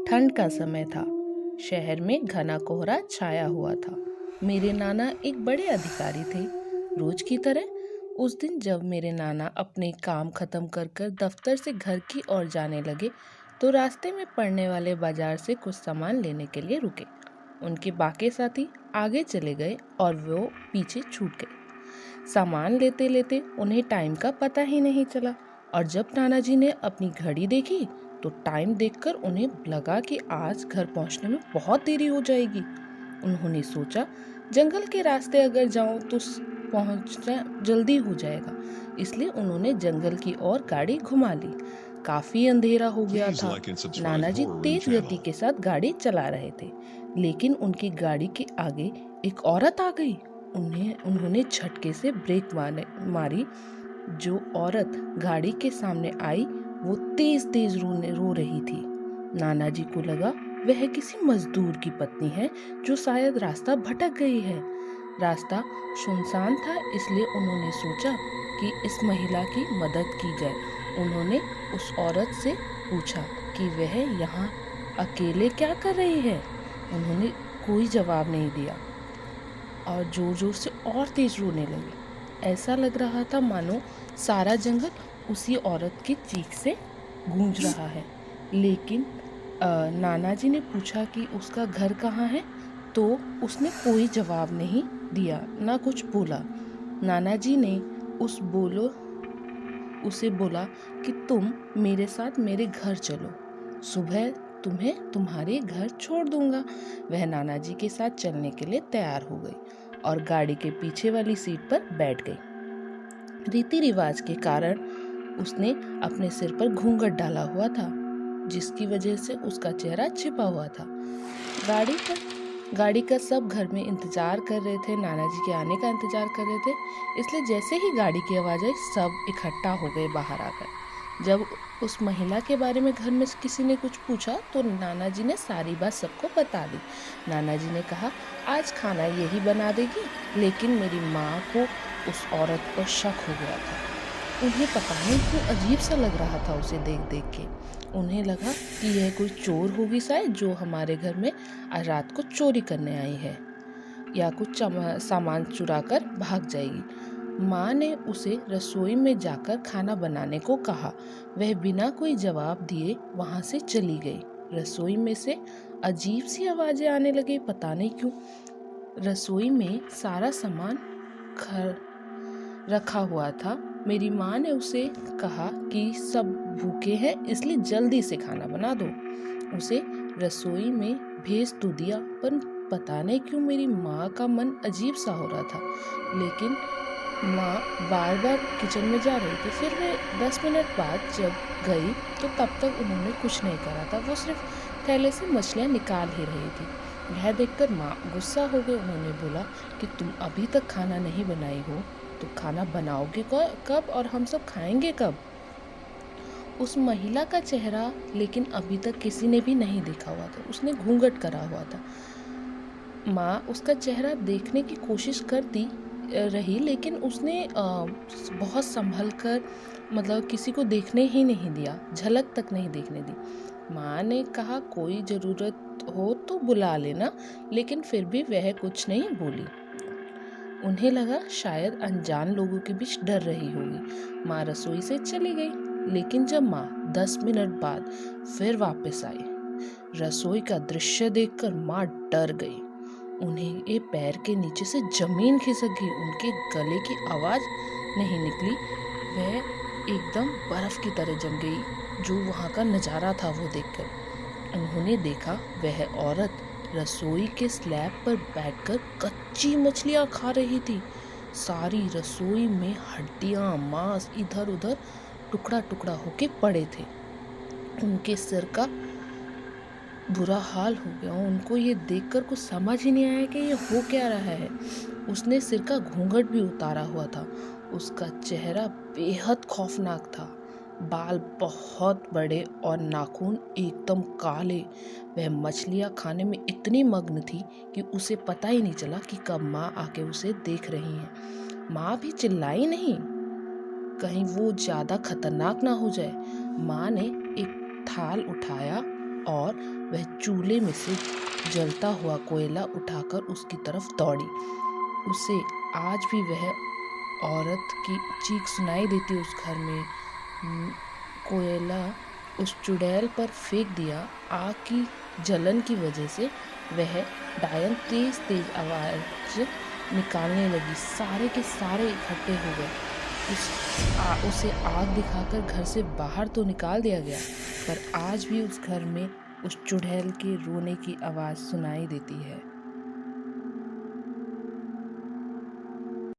ठंड का समय था। शहर में घना कोहरा छाया हुआ था। मेरे नाना एक बड़े अधिकारी थे। रोज की तरह उस दिन जब मेरे नाना अपने काम खत्म कर दफ्तर से घर की ओर जाने लगे तो रास्ते में पड़ने वाले बाजार से कुछ सामान लेने के लिए रुके। उनके बाकी साथी आगे चले गए और वो पीछे छूट गए। सामान लेते लेते उन्हें टाइम का पता ही नहीं चला और जब नाना जी ने अपनी घड़ी देखी तो टाइम देखकर उन्हें लगा कि आज घर पहुंचने में बहुत देरी हो जाएगी। उन्होंने सोचा जंगल के रास्ते अगर जाऊं तो पहुंचना जल्दी हो जाएगा, इसलिए उन्होंने जंगल की ओर गाड़ी घुमा ली। काफी अंधेरा हो गया था। नाना जी तेज गति के साथ गाड़ी चला रहे थे, लेकिन उनकी गाड़ी के आगे एक औरत आ गई। उन्होंने झटके से ब्रेक मारी। जो औरत गाड़ी के सामने आई वो तेज तेज रो रही थी। नाना जी को लगा वह किसी मजदूर की पत्नी है जो शायद रास्ता भटक गई है। रास्ता सुनसान था, इसलिए उन्होंने सोचा कि इस महिला की मदद की जाए। उन्होंने उस औरत से पूछा कि वह यहाँ अकेले क्या कर रही है। उन्होंने कोई जवाब नहीं दिया और जोर जोर से और तेज रोने लगी। ऐसा लग रहा था मानो सारा जंगल उसी औरत की चीख से गूंज रहा है। लेकिन नाना जी ने पूछा कि उसका घर कहाँ है, तो उसने कोई जवाब नहीं दिया, ना कुछ बोला। नाना जी ने उसे बोला कि तुम मेरे साथ मेरे घर चलो, सुबह तुम्हें तुम्हारे घर छोड़ दूंगा। वह नाना जी के साथ चलने के लिए तैयार हो गई और गाड़ी के पीछे वाली सीट पर बैठ गई। रीति रिवाज के कारण उसने अपने सिर पर घूंघट डाला हुआ था, जिसकी वजह से उसका चेहरा छिपा हुआ था। गाड़ी का सब घर में इंतजार कर रहे थे, नाना जी के आने का इंतजार कर रहे थे। इसलिए जैसे ही गाड़ी की आवाज आई सब इकट्ठा हो गए बाहर आकर। जब उस महिला के बारे में घर में किसी ने कुछ पूछा तो नाना जी ने सारी बात सबको बता दी। नाना जी ने कहा आज खाना यही बना देगी, लेकिन मेरी माँ को उस औरत पर शक हो गया था। उन्हें पता नहीं क्यों अजीब सा लग रहा था उसे देख देख के। उन्हें लगा कि यह कोई चोर होगी शायद, जो हमारे घर में आज रात को चोरी करने आई है या कुछ सामान चुरा कर भाग जाएगी। माँ ने उसे रसोई में जाकर खाना बनाने को कहा। वह बिना कोई जवाब दिए वहां से चली गई। रसोई में से अजीब सी आवाजें आने लगी, पता नहीं क्यों। रसोई में सारा सामान रखा हुआ था। मेरी माँ ने उसे कहा कि सब भूखे हैं, इसलिए जल्दी से खाना बना दो। उसे रसोई में भेज तो दिया, पर पता नहीं क्यों मेरी माँ का मन अजीब सा हो रहा था। लेकिन माँ बार बार किचन में जा रही थी। फिर वे 10 मिनट बाद जब गई तो तब तक उन्होंने कुछ नहीं करा था। वो सिर्फ थैले से मछलियाँ निकाल ही रही थी। यह देखकर माँ गुस्सा हो गई। उन्होंने बोला कि तुम अभी तक खाना नहीं बनाई हो तो खाना बनाओगे कब और हम सब खाएंगे कब। उस महिला का चेहरा लेकिन अभी तक किसी ने भी नहीं देखा हुआ था। उसने घूंघट करा हुआ था। माँ उसका चेहरा देखने की कोशिश करती रही, लेकिन उसने बहुत संभल कर मतलब किसी को देखने ही नहीं दिया, झलक तक नहीं देखने दी। माँ ने कहा कोई ज़रूरत हो तो बुला लेना, लेकिन फिर भी वह कुछ नहीं बोली। उन्हें लगा शायद अनजान लोगों के बीच डर रही होगी। माँ रसोई से चली गई, लेकिन जब माँ 10 मिनट बाद फिर वापस आई, रसोई का दृश्य देखकर माँ डर गई। उन्हें ये पैर के नीचे से जमीन खिसक गई। उनके गले की आवाज नहीं निकली। वह एकदम बर्फ की तरह जम गई। जो वहाँ का नज़ारा था वो देखकर उन्होंने देखा वह औरत रसोई के स्लैब पर बैठकर कच्ची मछलियाँ खा रही थी। सारी रसोई में हड्डियाँ मांस इधर उधर टुकड़ा टुकड़ा होके पड़े थे। उनके सिर का बुरा हाल हो गया। उनको ये देखकर कुछ समझ ही नहीं आया कि ये हो क्या रहा है। उसने सिर का घूंघट भी उतारा हुआ था। उसका चेहरा बेहद खौफनाक था। बाल बहुत बड़े और नाखून एकदम काले। वह मछलियाँ खाने में इतनी मग्न थी कि उसे पता ही नहीं चला कि कब माँ आके उसे देख रही है। माँ भी चिल्लाई नहीं, कहीं वो ज्यादा खतरनाक ना हो जाए। माँ ने एक थाल उठाया और वह चूल्हे में से जलता हुआ कोयला उठाकर उसकी तरफ दौड़ी। उसे आज भी वह औरत की चीख सुनाई देती उस घर में। कोयला उस चुड़ैल पर फेंक दिया। आग की जलन की वजह से वह डायन तेज तेज आवाज निकालने लगी। सारे के सारे इकट्ठे हो गए। उसे आग दिखाकर घर से बाहर तो निकाल दिया गया, पर आज भी उस घर में उस चुड़ैल के रोने की आवाज़ सुनाई देती है।